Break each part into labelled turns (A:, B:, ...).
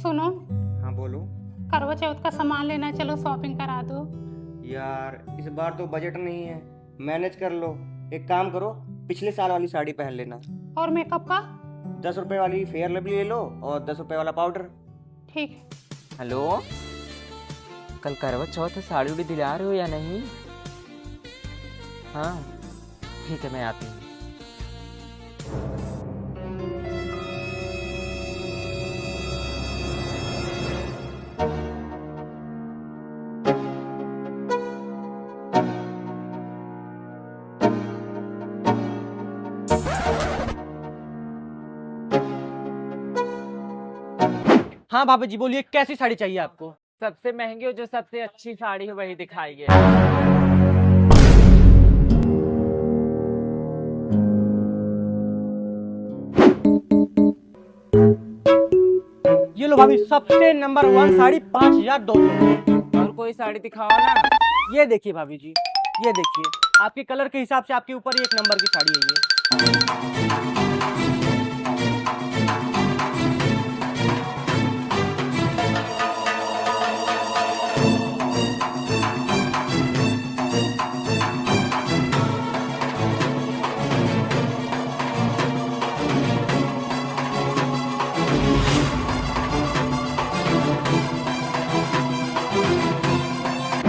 A: सुनो,
B: हाँ बोलो।
A: करवा चौथ का सामान लेना है, चलो शॉपिंग करा दो।
B: यार इस बार तो बजट नहीं है, मैनेज कर लो। एक काम करो, पिछले साल वाली साड़ी पहन लेना।
A: और मेकअप का?
B: 10 रुपए वाली फेयर लवली ले लो और 10 रुपए वाला पाउडर।
A: ठीक है।
C: हेलो, कल करवा चौथ है, साड़ी उड़ी दिला रहे हो या नहीं? हाँ ठीक है, मैं आती हूँ।
D: हाँ बाबा जी बोलिए, कैसी साड़ी चाहिए आपको?
C: सबसे महंगी और जो सबसे अच्छी साड़ी है वही दिखाइए।
D: ये लो भाभी, सबसे नंबर 1 साड़ी 5200।
C: और कोई साड़ी दिखाओ ना।
D: ये देखिए भाभी जी, ये देखिए, आपके कलर के हिसाब से आपके ऊपर 1 नंबर की साड़ी है ये।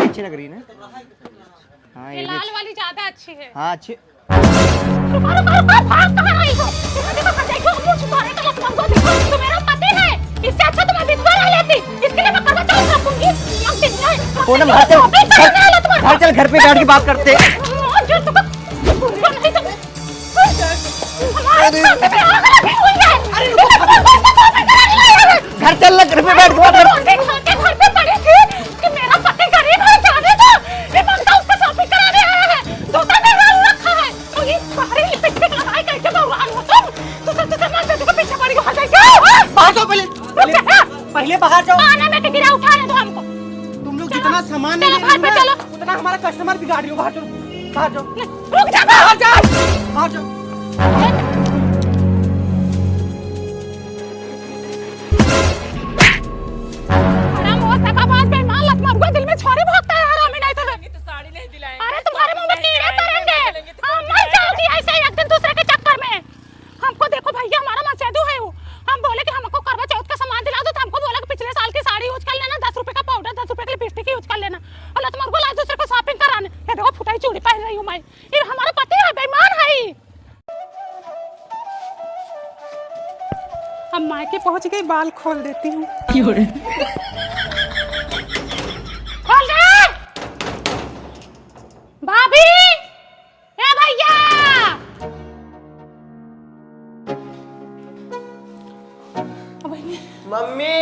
B: अच्छी लग रही है ना? हाँ
A: ये
B: ये भी
A: लाल वाली ज्यादा अच्छी है।
B: हाँ अच्छी।
A: भाग कहाँ रही हो? देखो, मुझ तुम्हारे तो लखनऊ को देखो, तो मेरा पति है। इससे अच्छा तो मैं विधवा रह लेती। इसके लिए मैं करवा चौथ रखूंगी। अब दिन में
D: पूनम घर चल, घर पे बैठ के बात करते हैं। घर चल, घर पे बैठ के बात करते हैं।
A: घर पे पड़ी थी कि मेरा पति गरीब है, जाने दो। ये बंदा उससे शॉपिंग कराने आया है, दूसरा ने रंग रखा है, तो ये सारी लिपस्टिक लगाई कैसे भगवान हो तुम? तो मार दे, तुमको पीछे पड़ी हो जाएगा।
D: बाहर जाओ, पहले बाहर जाओ।
A: आने में गिरा, उठाने दो हमको।
D: तुम लोग जितना सामान
A: चलो,
D: ले
A: घर पे चलो।
D: उतना हमारा कस्टमर बिगाड़ रही हो। बाहर जाओ, बाहर जाओ,
A: रुक जा,
D: बाहर जाओ, बाहर जाओ।
A: हराम हो सका बात बेईमान लत मारूंगा, दिल में छोरी भोंकता है हरामी नहीं तो।
C: तो साड़ी नहीं दिलाएंगे।
A: अरे तुम्हारे मुंह में कीड़े पड़ेंगे। हम मर जाओगी ऐसे एक दिन दूसरे के चक्कर में। हमको देखो भैया, हमारा मसेदू है वो। हम बोले कि हमको करवा चौथ का सामान दिला दो, तो हमको बोला कि पिछले साल की साड़ी यूज कर लेना, 10 रुपए का पाउडर, 10 रुपए की लिपस्टिक यूज कर लेना। और लत मारूंगा लाज दूसरे को शॉपिंग कराने। ये देखो फुटाई चूड़ी पहन रही हूँ मैं। ये हमारा पति है, बेईमान है ये। अब मायके पहुंच गई, बाल खोल देती हूँ। खोल दे भाभी, ए भैया।
D: मम्मी,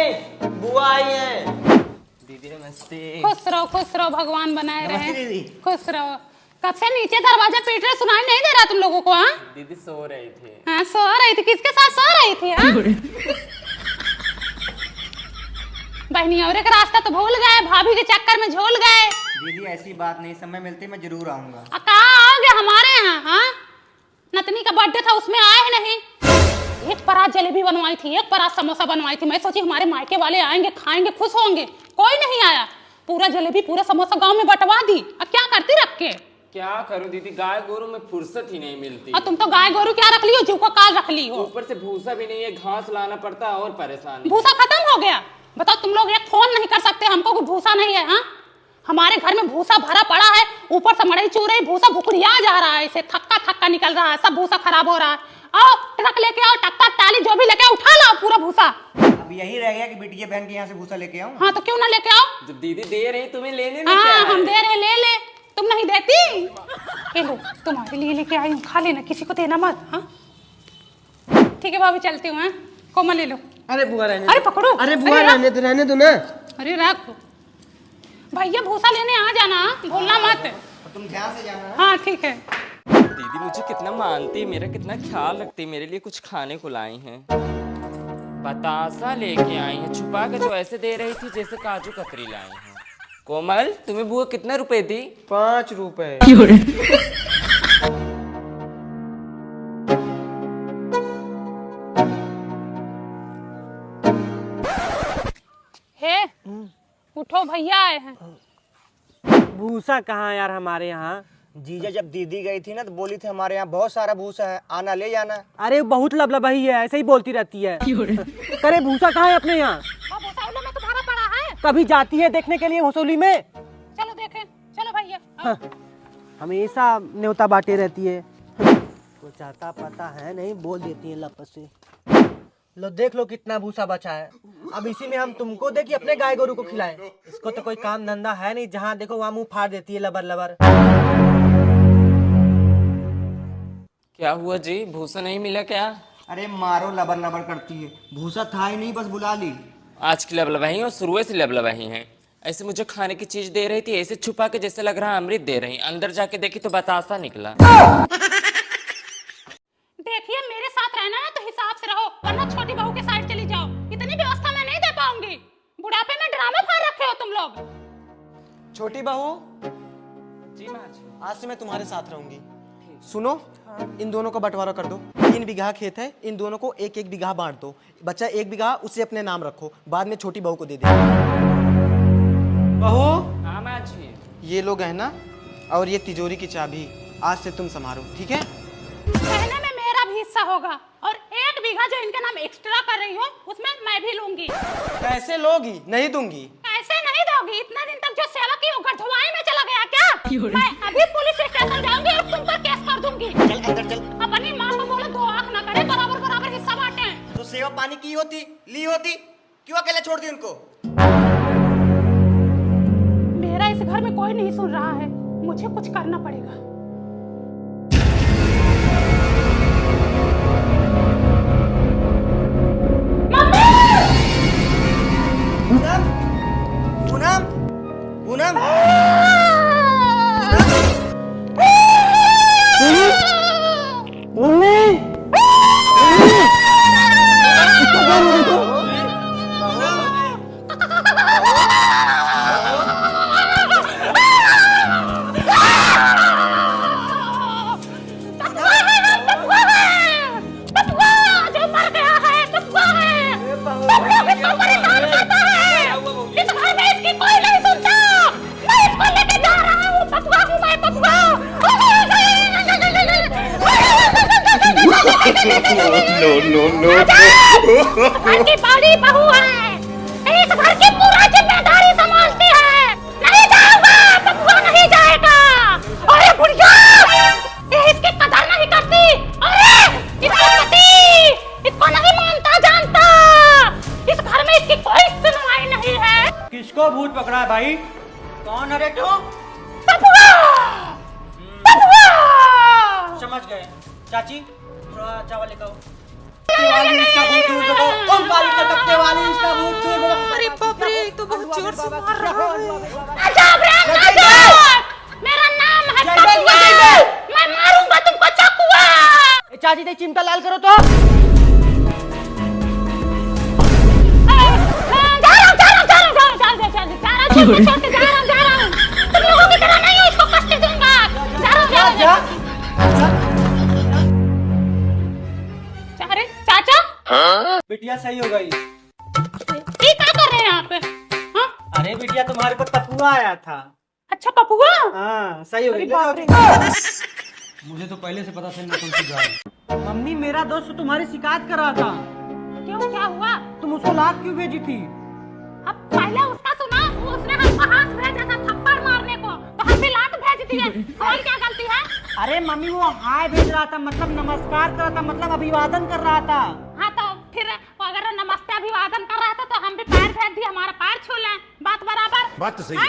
D: बुआ आई है।
C: दीदी नमस्ते।
A: खुश रहो, भगवान बनाए
B: नमस्ते
A: रहे।
B: दीदी।
A: खुश रहो। कब से नीचे दरवाजा पीट रहे, सुनाई नहीं दे रहा तुम लोगों को? हाँ
C: दीदी सो रहे थे।
A: हाँ, सो रही थी। किसके साथ सो रही थी? हाँ बहनी, और एक रास्ता तो भूल गए, भाभी के चक्कर में झूल गए।
B: दीदी ऐसी बात नहीं, समय मिलते मैं जरूर आऊंगा।
A: कहाँ आओगे हमारे यहाँ? हाँ, नतनी का बर्थडे था, उसमें आए ही नहीं। एक परात जलेबी बनवाई थी, एक परात समोसा बनवाई थी। मैं सोची हमारे मायके वाले आएंगे, खाएंगे, खुश होंगे। कोई नहीं आया। पूरा जलेबी, पूरा समोसा गांव में बंटवा दी। अब क्या करती रख के?
C: क्या करूं दीदी, गाय गोरू में फुर्सत ही नहीं मिलती।
A: और तुम तो गाय गोरू क्या रख ली हो, जीव को काल रख ली हो।
C: ऊपर से भूसा भी नहीं है, घास लाना पड़ता है और परेशानी।
A: भूसा खत्म हो गया? बताओ, तुम लोग एक फोन नहीं कर सकते हमको कि भूसा नहीं है? हाँ, हमारे घर में भूसा भरा पड़ा है, ऊपर से मड़ई चूरई भूसा भुकरिया जा रहा है, इसे थक्का थक्का निकल रहा है, सब भूसा खराब हो रहा है। आओ ट्रक लेके आओ, टक्का टाली जो भी लेके आओ, उठा लाओ पूरा भूसा।
B: अब यही रह गया कि बिटिया बहन के यहाँ से भूसा लेके आऊं।
A: हाँ तो क्यों ना लेके आओ?
C: जब दीदी दे रही तुम्हें लेने में क्या
A: हाँ,
C: है?
A: हम दे रहे, ले ले। तुम नहीं देती? ये लो, तुम्हारे लिए लेके आई हूँ, खा लेना, किसी को देना मत। हाँ ठीक है भाभी, चलती हूँ। हाँ, कोमल ले लो।
D: अरे बुआ रहने
A: अरे पकड़ो।
D: अरे बुआ रहने दो ना।
A: अरे रखो भैया, भूसा लेने आ जाना, भूलना मत।
B: और तुम ध्यान से जाना।
A: हाँ ठीक है।
C: दीदी मुझे कितना मानती, मेरा कितना ख्याल रखती, मेरे लिए कुछ खाने को लाई हैं। बतासा लेके आई हैं, छुपा के तो ऐसे दे रही थी जैसे काजू कतरी लाई हैं। कोमल, तुम्हें बुआ कितने रुपए दी?
D: 5 रुपए।
A: हे उठो, भैया आए हैं।
D: भूसा कहाँ यार हमारे यहाँ?
B: जीजा जब दीदी गई थी ना तो बोली थी हमारे यहाँ बहुत सारा भूसा है, आना ले जाना।
D: अरे बहुत लबलबाही है, ऐसे ही बोलती रहती है। अरे भूसा कहाँ है अपने यहाँ?
A: भूसा में तुम्हारा पड़ा है।
D: कभी जाती है देखने के लिए भूसौली में?
A: चलो देखें, चलो भैया।
D: हाँ, हमेशा न्योता बांटे रहती है। कुछ आता पता है नहीं, बोल देती है लपस से। लो देख लो कितना भूसा बचा है। अब इसी में हम तुमको दे कि अपने गाय गोरू को खिलाएं। इसको तो कोई काम धंधा है नहीं, जहाँ देखो वहाँ मुंह फाड़ देती है लबर लबर।
C: क्या हुआ जी, भूसा नहीं मिला क्या?
B: अरे मारो, लबर लबर करती है। भूसा था ही नहीं, बस बुला ली।
C: आज की लबलबाही और शुरू से लबलबाही है। ऐसे मुझे खाने की चीज दे रही थी, ऐसे छुपा के जैसे लग रहा अमृत दे रही। अंदर जाके देखी तो बतासा निकला।
A: देखिए, मेरे साथ रहना ना तो हिसाब से रहो, वरना छोटी बहू के साइड चली जाओ। इतनी व्यवस्था मैं नहीं दे पाऊंगी। बुढ़ापे में ड्रामे फाड़ रखे हो तुम लोग।
E: छोटी बहू,
C: जी माँ जी।
E: आज से मैं तुम्हारे साथ रहूंगी। सुनो, इन दोनों का बंटवारा कर दो। 3 बीघा खेत है, इन दोनों को 1-1 बीघा बांट दो। बच्चा 1 बीघा उसे अपने नाम रखो, बाद में छोटी बहू को दे दे। बहू,
C: हाँ माँ जी।
E: ये लो गहना और ये तिजोरी की चाबी, आज से तुम संभालो, ठीक है?
A: कहने में मेरा भी हिस्सा होगा, और 1 बीघा जो इनके नाम एक्स्ट्रा कर रही हो उसमें मैं भी लूंगी।
E: कैसे लोगी? नहीं दूंगी।
A: कैसे नहीं दोगी? इतना दिन तक जो सेवा की वो गठुआई में चला गया क्या? मैं अभी पुलिस स्टेशन जाऊंगी और तुम पर केस कर दूंगी।
B: चल अंदर चल।
A: अपनी माँ को बोलो 2 आंख न करे, बराबर बराबर हिस्सा बांटे।
B: तो सेवा पानी की होती, ली होती, क्यों अकेले छोड़ दी उनको?
A: मेरा इस घर में कोई नहीं सुन रहा है, मुझे कुछ करना पड़ेगा।
B: पूनम, पूनम, पूनम। घर की बड़ी बहू है, इस घर की पूरा जिम्मेदारी संभालती है। नहीं जाऊंगा, बबुआ नहीं जाएगा। अरे बुढ़िया, ये इसकी कदर नहीं करती। अरे इसका पति इसको नहीं मानता जानता। इस घर में इसकी कोई सुनवाई नहीं है।
D: किसको भूत पकड़ा है भाई? कौन है रे तू?
A: बबुआ, बबुआ।
D: समझ गए चाची, थोड़ा चावल लेकर आओ। वाली इसका भूत दूर भगाओ, ओम काली कटकते वाली इसका भूत दूर भगाओ।
A: अरे बाप रे, तो बहुत जोर से मार रहा है। मेरा नाम है बबुआ, मैं मारूंगा तुमको चाकुआ।
D: चाची दे चिमटा लाल करो तो। तुम लोगों की तरह नहीं हूँ, इसको कष्ट दूंगा। अरे चाचा, बिटिया सही हो गई।
A: ये क्या कर रहे हैं यहाँ पे? हाँ?
D: अरे बिटिया तुम्हारे को पपुआ आया था।
A: अच्छा पपुआ,
D: हाँ सही हो गई।
E: मुझे तो पहले से पता था मैं कौन सी गाय।
D: मम्मी मेरा दोस्त तुम्हारी शिकायत कर रहा था।
A: क्यों, क्या हुआ?
D: तुम उसको लात क्यों भेजी थी?
A: अब पहले उसका सुना, उसने हमको हाथ भेजा था थप्पड़ मारने को, तो हम भी लात भेज दिए। और क्या गलती है?
D: अरे मम्मी वो हाय भेज रहा था, मतलब नमस्कार कर रहा था, मतलब अभिवादन कर रहा था।
A: हाँ तो फिर अगर नमस्ते अभिवादन कर रहा था तो हम भी पैर भेज दिए, हमारा पैर छू लें, बात बराबर।
F: बात तो सही है।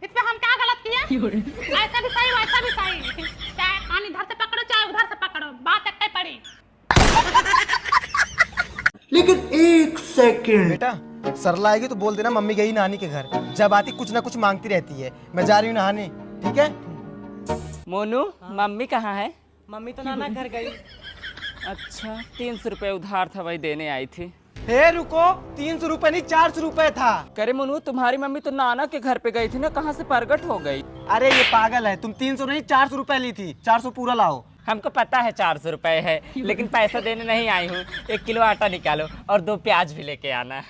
A: इसमें हम क्या गलत किए? ऐसा भी सही वैसा भी सही, चाहे कान इधर से पकड़ो चाहे उधर से पकड़ो, बात एक ही पड़ी।
F: लेकिन 1 सेकंड।
E: बेटा, सरला आएगी तो बोल देना मम्मी गई नानी के घर। जब आती कुछ ना कुछ मांगती रहती है। मैं जा रही हूँ नहाने, ठीक है?
C: मोनू, मम्मी कहाँ है?
D: मम्मी तो नाना घर गई।
C: अच्छा, 300 रुपए उधार था, वही देने आई थी।
E: हे रुको, 300 रुपए नहीं 400 रुपए था।
C: करे मोनू, तुम्हारी मम्मी तो नाना के घर पे गई थी ना, कहाँ से प्रगट हो गई?
E: अरे ये पागल है, तुम 300 नहीं 400 रुपए ली थी। 400 पूरा लाओ।
C: हमको पता है 400 रुपए है, लेकिन पैसा देने नहीं आई हूँ। 1 किलो आटा निकालो और 2 प्याज भी लेके आना।